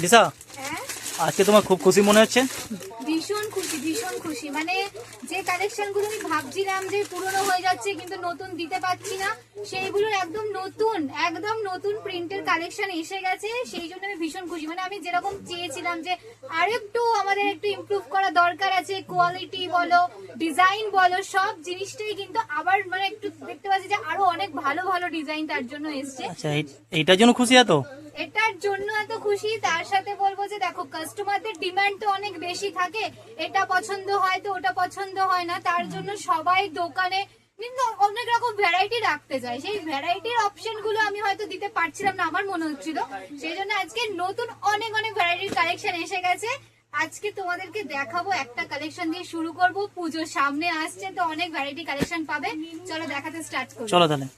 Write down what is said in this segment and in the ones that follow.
দিশা, আজকে তোমার খুব খুশি মনে হচ্ছে? ভীষণ খুশি, ভীষণ খুশি। মানে যে কালেকশন গুলো আমি ভাবছিলাম যে পুরনো হয়ে যাচ্ছে কিন্তু নতুন দিতে পারছি না, সেইগুলোর একদম নতুন প্রিন্টের কালেকশন এসে গেছে। সেই জন্য আমি ভীষণ খুশি। মানে আমি যেরকম চেয়েছিলাম যে আর একটু আমাদের একটু ইমপ্রুভ করা দরকার আছে, কোয়ালিটি বলো, ডিজাইন বলো, সব জিনিসটাই কিন্তু আবার মানে একটু দেখতে পাচ্ছি যে আরো অনেক ভালো ভালো ডিজাইন তার জন্য এসছে। আচ্ছা, এইটার জন্য খুশি এত? এটার জন্য এত খুশি। তার সাথে বলবো যে দেখো, কাস্টমারদের ডিমান্ড তো অনেক বেশি থাকে, এটা পছন্দ হয় তো ওটা পছন্দ হয় না, তার জন্য সবাই দোকানে কিন্তু অনেক রকম ভ্যারাইটি রাখতে চায়। সেই ভ্যারাইটির অপশন গুলো আমি হয়তো দিতে পারছিলাম না, আমার মনে হচ্ছিল। সেই জন্য আজকে নতুন অনেক ভ্যারাইটির কালেকশন এসে গেছে। আজকে তোমাদেরকে দেখাবো, একটা কালেকশন দিয়ে শুরু করব। পুজো সামনে আসছে তো অনেক ভ্যারাইটি কালেকশন পাবে। চলো দেখাতে স্টার্ট করি। চলো তাহলে।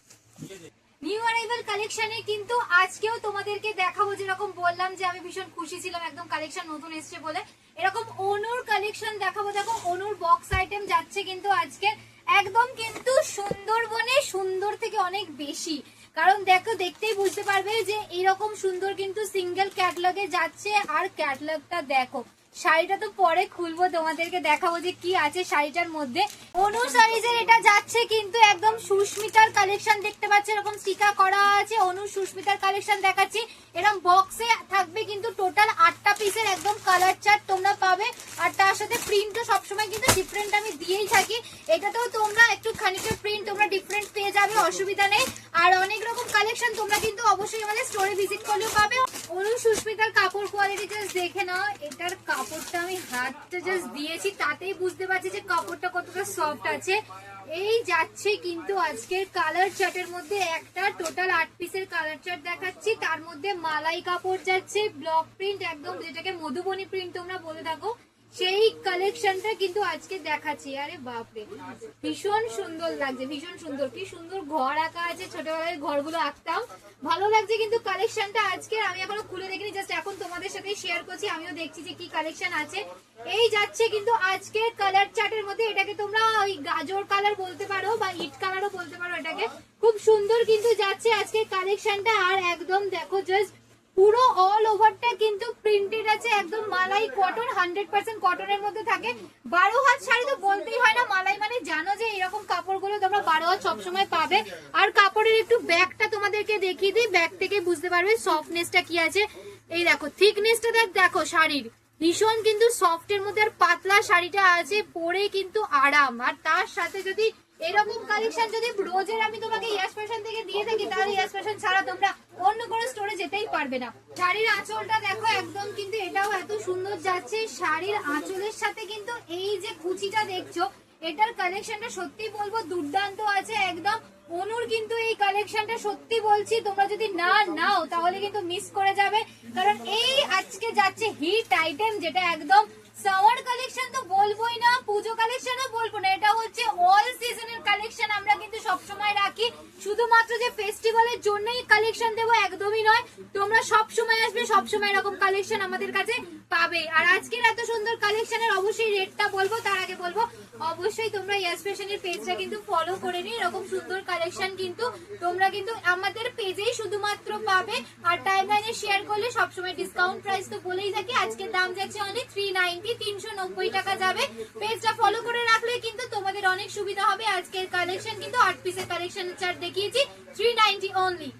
নিউ অ্যারাইভাল কালেকশনে কিন্তু আজকেও তোমাদেরকে দেখাবো। যেরকম বললাম যে আমি ভীষণ খুশি ছিলাম একদম কালেকশন নতুন এসছে বলে, এরকম অনুর কালেকশন দেখাবো। দেখো অনুর বক্স আইটেম যাচ্ছে কিন্তু আজকে একদম কিন্তু সুন্দরবনে সুন্দর থেকে অনেক বেশি। কারণ দেখো, দেখতেই বুঝতে পারবে যে এরকম সুন্দর কিন্তু সিঙ্গেল ক্যাটলগে যাচ্ছে। আর ক্যাটলগটা দেখো, শাড়িটা তো পরে খুলবো, তোমাদেরকে দেখাবো যে কি আছে শাড়িটার মধ্যে। অনু সাইজের এটা যাচ্ছে কিন্তু একদম সুস্মিতার কালেকশন দেখতে পাচ্ছি, এরকম স্টিকার করা আছে। অনু সুস্মিতার কালেকশন দেখাচ্ছি। এরকম বক্সে থাকবে কিন্তু টোটাল 8টা পিসের একদম কালার চার্ট তোমরা পাবে। আর তার সাথে প্রিন্টও সবসময় কিন্তু ডিফারেন্ট আমি দিয়েই থাকি। এটাতেও তোমরা একটু খানিকের প্রিন্ট তোমরা ডিফারেন্ট পেয়ে যাবে, অসুবিধা নেই। আর অনেক রকম কালেকশন তোমরা কিন্তু অবশ্যই আমাদের স্টোরে ভিজিট করলেও পাবে। অনু সুস্মিতার কাপড় কোয়ালিটি জাস্ট দেখে নাও। এটার কাপড়টা আমি হাতটা জাস্ট দিয়েছি, তাতেই বুঝতে পারছি যে কাপড়টা কতটা সফট আছে। এই যাচ্ছে কিন্তু আজকের কালার চার্টের মধ্যে একটা টোটাল 8 পিসের কালার চার্ট দেখাচ্ছি। তার মধ্যে মালাই কাপড় যাচ্ছে, ব্লক প্রিন্ট একদম, যেটাকে মধুবনী প্রিন্ট তোমরা বলে থাকো, সেই কালেকশনটা কিন্তু আজকে দেখাচ্ছি। আরে বাপরে, ভীষণ সুন্দর লাগছে, ভীষণ সুন্দর। কি সুন্দর ঘর আঁকা আছে, ছোটবেলায় ঘরগুলো আঁকতাম, ভালো লাগছে কিন্তু কালেকশনটা আজকে। আমি এখনো খুলে দেখিনি, জাস্ট এখন তোমাদের সাথে শেয়ার করছি, আমিও দেখছি যে কি কালেকশন আছে। এই যাচ্ছে কিন্তু আজকে কালার চার্টের মধ্যে। এটাকে তোমরা ওই গাজর কালার বলতে পারো বা ইট কালারও বলতে পারো এটাকে। খুব সুন্দর কিন্তু যাচ্ছে আজকে কালেকশনটা। আর একদম দেখো জাস্ট পুরো অল ওভারটা কিন্তু প্রিন্টেড আছে, একদম মালাই কটন, 100% কটনের মধ্যে থাকে। 12 হাত শাড়ি তো বলতেই হয় না, মালাই মানে জানো যে এরকম কাপড়গুলো তোমরা 12 হাত সবসময় পাবে। আর কাপড়ের একটু ব্যাগটা তোমাদেরকে দেখিয়ে দিই, ব্যাগ থেকে বুঝতে পারবে সফটনেসটা কি আছে। এই দেখো থিকনেসটা দেখো শাড়ির, ভীষণ কিন্তু সফটের মধ্যে আর পাতলা শাড়িটা আছে, পরে কিন্তু আরাম। আর তার সাথে যদি এরকম কালেকশন যদি রোজের আমি তোমাকে ইয়াস ফ্যাশন থেকে দিয়ে থাকি, তাহলে ইয়াস ফ্যাশন ছাড়া তোমরা অন্য কোনো স্টোরে যেতেই পারবে না। শাড়ির আঁচলটা দেখো একদম কিন্তু এটাও এত সুন্দর যাচ্ছে। শাড়ির আঁচলের সাথে কিন্তু এই যে কুচিটা দেখছো, এটার কালেকশনটা সত্যি বলবো দুর্দান্ত আছে একদম। অনুর কিন্তু এই কালেকশনটা সত্যি বলছি, তোমরা যদি না নাও তাহলে কিন্তু মিস করে যাবে। কারণ এই আজকে যাচ্ছে হিট আইটেম, যেটা একদম সামার কালেকশন তো বলবোই না, পুজো কালেকশনও বলবো না, এটা হচ্ছে অল সিজনের কালেকশন। আমরা কিন্তু সবসময় রাখি, শুধুমাত্র যে ফেস্টিভ্যালের জন্যই কালেকশন দেবো একদমই নয়। তোমরা সবসময় আসবে, সবসময় এরকম কালেকশন আমাদের কাছে পাবে। আর আজকের এত সুন্দর কালেকশনের অবশ্যই রেটটা বলবো, তার আগে বলবো অবশ্যই তোমরা ইয়াস ফ্যাশনের পেজটা কিন্তু ফলো করে নিই। এরকম সুন্দর কালেকশন কিন্তু তোমরা কিন্তু আমাদের পেজেই শুধুমাত্র পাবে। আর টাইমলাইনে শেয়ার করলে সবসময় ডিসকাউন্ট প্রাইস তো বলেই থাকি। আজকের দাম যাচ্ছে অনলি 390, 390 টাকা যাবে। পেজটা ফলো করে রাখলে কিন্তু তোমাদের অনেক সুবিধা হবে। আজকের কালেকশন কিন্তু 8 পিসের কালেকশন চার্ট দেখিয়েছি, 390 অনলি।